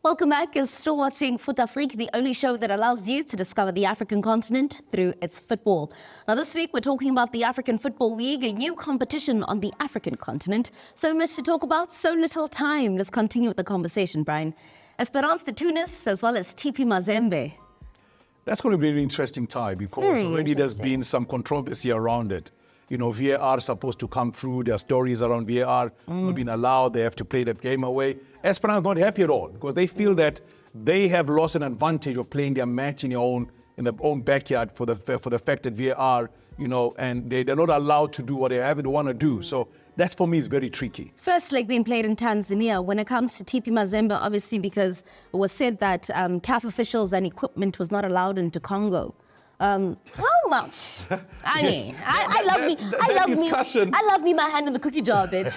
Welcome back. You're still watching Fut Afrique, the only show that allows you to discover the African continent through its football. Now this week we're talking about the African Football League, a new competition on the African continent. So much to talk about, so little time. Let's continue with the conversation, Brian. Esperance de Tunis as well as TP Mazembe. That's going to be an interesting time because already there's been some controversy around it. You know, VAR is supposed to come through. There are stories around VAR not being allowed. They have to play that game away. Esperance not happy at all because they feel that they have lost an advantage of playing their match in their own backyard for the fact that VAR, you know, and they're not allowed to do what they want to do. So that for me is very tricky. First leg being played in Tanzania. When it comes to TP Mazembe, obviously because it was said that CAF officials and equipment was not allowed into Congo. How much? I mean, I love me my hand in the cookie jar bit.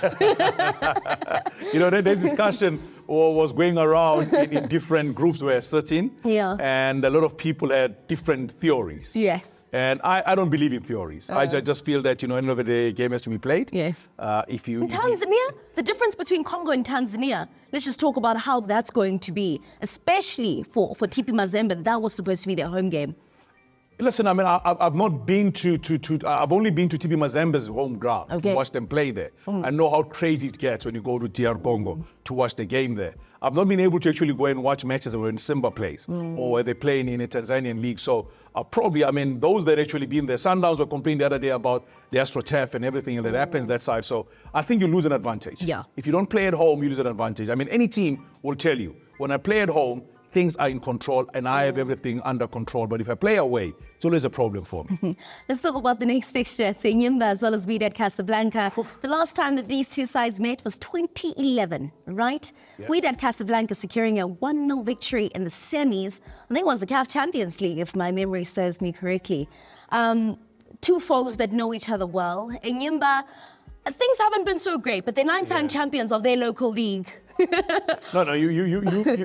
You know, there's discussion was going around in different groups were sitting. Yeah. And a lot of people had different theories. Yes. And I don't believe in theories. I just feel that, you know, end of the day, game has to be played. Yes. In Tanzania, the difference between Congo and Tanzania, let's just talk about how that's going to be, especially for TP Mazembe. That was supposed to be their home game. Listen, I mean, I've not been I've only been to TP Mazembe's home ground to watch them play there. I know how crazy it gets when you go to DR Congo to watch the game there. I've not been able to actually go and watch matches when Simba plays or where they're playing in a Tanzanian league. So probably, I mean, those that actually been there, Sundowns were complaining the other day about the AstroTurf and everything that happens that side. So I think you lose an advantage. Yeah. If you don't play at home, you lose an advantage. I mean, any team will tell you, when I play at home, things are in control and I have everything under control. But if I play away, it's always a problem for me. Let's talk about the next fixture. Enyimba as well as Wydad Casablanca. The last time that these two sides met was 2011, right? Yeah. Wydad Casablanca securing a 1-0 victory in the semis. I think it was the CAF Champions League, if my memory serves me correctly. Two foes that know each other well. Enyimba, things haven't been so great, but they're 9-time champions of their local league. No,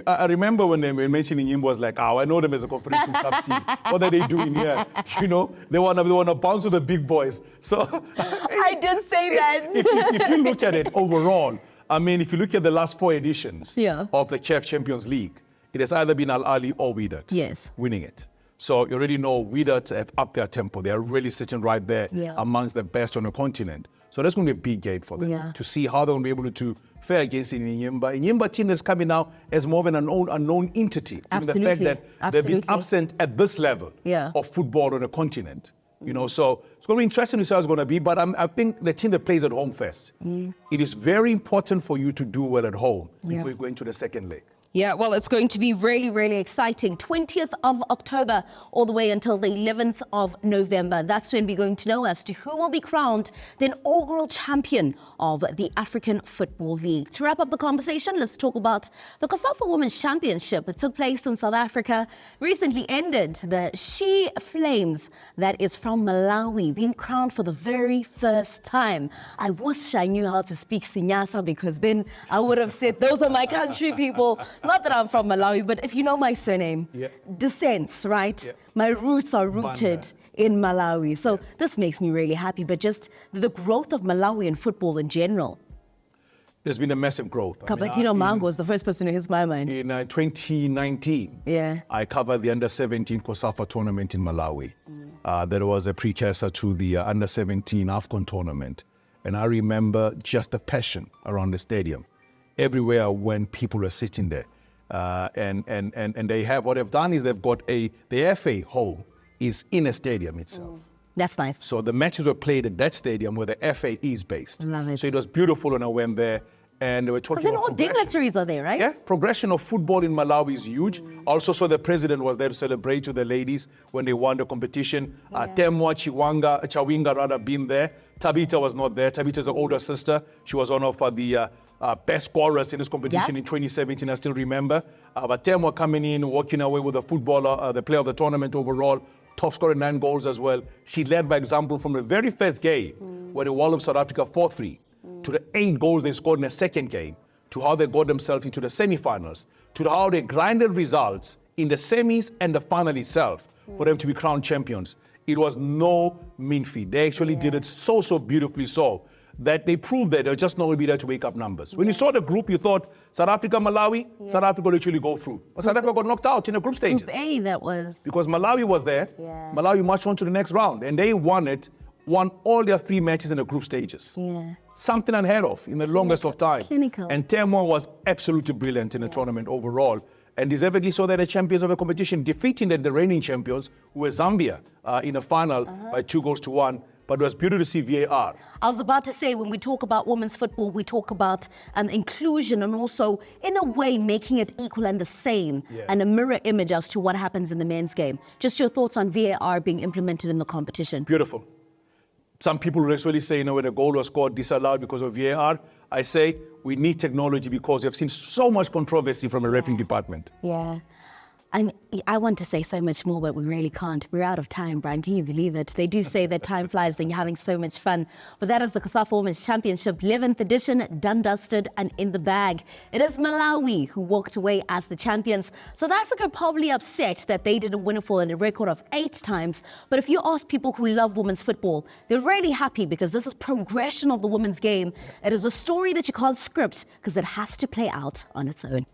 I remember when they were mentioning him was like, I know them as a Confederation Cup team. What are they doing here? You know, they want to bounce with the big boys. So I did say that. If you look at it overall, I mean, if you look at the last 4 editions of the CAF Champions League, it has either been Al Ahly or Wydad winning it. So you already know Wydad have upped their tempo. They are really sitting right there amongst the best on the continent. So that's going to be a big game for them to see how they're going to be able to fare against Enyimba. Enyimba team is coming now as more of an unknown entity. Absolutely. Given the fact that they've been absent at this level of football on the continent. You know, so it's going to be interesting to see how it's going to be. But I think the team that plays at home first, it is very important for you to do well at home before you go into the second leg. Yeah, well, it's going to be really, really exciting. 20th of October all the way until the 11th of November. That's when we're going to know as to who will be crowned the inaugural champion of the African Football League. To wrap up the conversation, let's talk about the COSAFA Women's Championship. It took place in South Africa, recently ended. The She Flames, that is from Malawi, being crowned for the very first time. I wish I knew how to speak Sinyasa because then I would have said, those are my country people. Not that I'm from Malawi, but if you know my surname, descents, right? Yeah. My roots are rooted in Malawi. So this makes me really happy, but just the growth of Malawian football in general. There's been a massive growth. Kabatino Mango was the first person who hits my mind. In 2019, I covered the Under-17 COSAFA tournament in Malawi. That was a precursor to the Under-17 AFCON tournament. And I remember just the passion around the stadium. Everywhere when people are sitting there. And they have, what they've done is they've got the FA hall is in a stadium itself. That's nice. So the matches were played at that stadium where the FA is based. Love it. So it was beautiful when I went there. And they were talking about all dignitaries are there, right? Yeah, progression of football in Malawi is huge. Also saw the president was there to celebrate with the ladies when they won the competition. Temwa Chawinga been there. Tabita was not there. Tabita's the older sister. She was one of the best scorers in this competition in 2017, I still remember. But Temwa coming in, walking away with the footballer, the player of the tournament overall, top scorer 9 goals as well. She led by example from the very first game where they walloped South Africa 4-3. To the 8 goals they scored in the second game, to how they got themselves into the semi-finals, to how they grinded results in the semis and the final itself for them to be crowned champions. It was no mean feat. They actually did it so beautifully so that they proved that they're just not going to be there to wake up numbers. When you saw the group, you thought South Africa, Malawi, South Africa literally go through. But South Africa got knocked out in the group stages. Group A, that was. Because Malawi was there. Yeah. Malawi marched on to the next round, and they won all their 3 matches in the group stages. Yeah. Something unheard of in the longest of time. Clinical. And Temwa was absolutely brilliant in the tournament overall, and deservedly so they're the champions of the competition, defeating the reigning champions, who were Zambia, in the final by 2-1. But it was beautiful to see VAR. I was about to say, when we talk about women's football, we talk about inclusion and also, in a way, making it equal and the same, and a mirror image as to what happens in the men's game. Just your thoughts on VAR being implemented in the competition. Beautiful. Some people will actually say, when a goal was scored disallowed because of VAR, I say we need technology because we have seen so much controversy from the refereeing department. Yeah. I want to say so much more, but we really can't. We're out of time, Brian. Can you believe it? They do say that time flies when you're having so much fun. But that is the COSAFA Women's Championship 11th edition, done, dusted, and in the bag. It is Malawi who walked away as the champions. South Africa probably upset that they didn't win it for a record of 8 times. But if you ask people who love women's football, they're really happy because this is progression of the women's game. It is a story that you can't script because it has to play out on its own.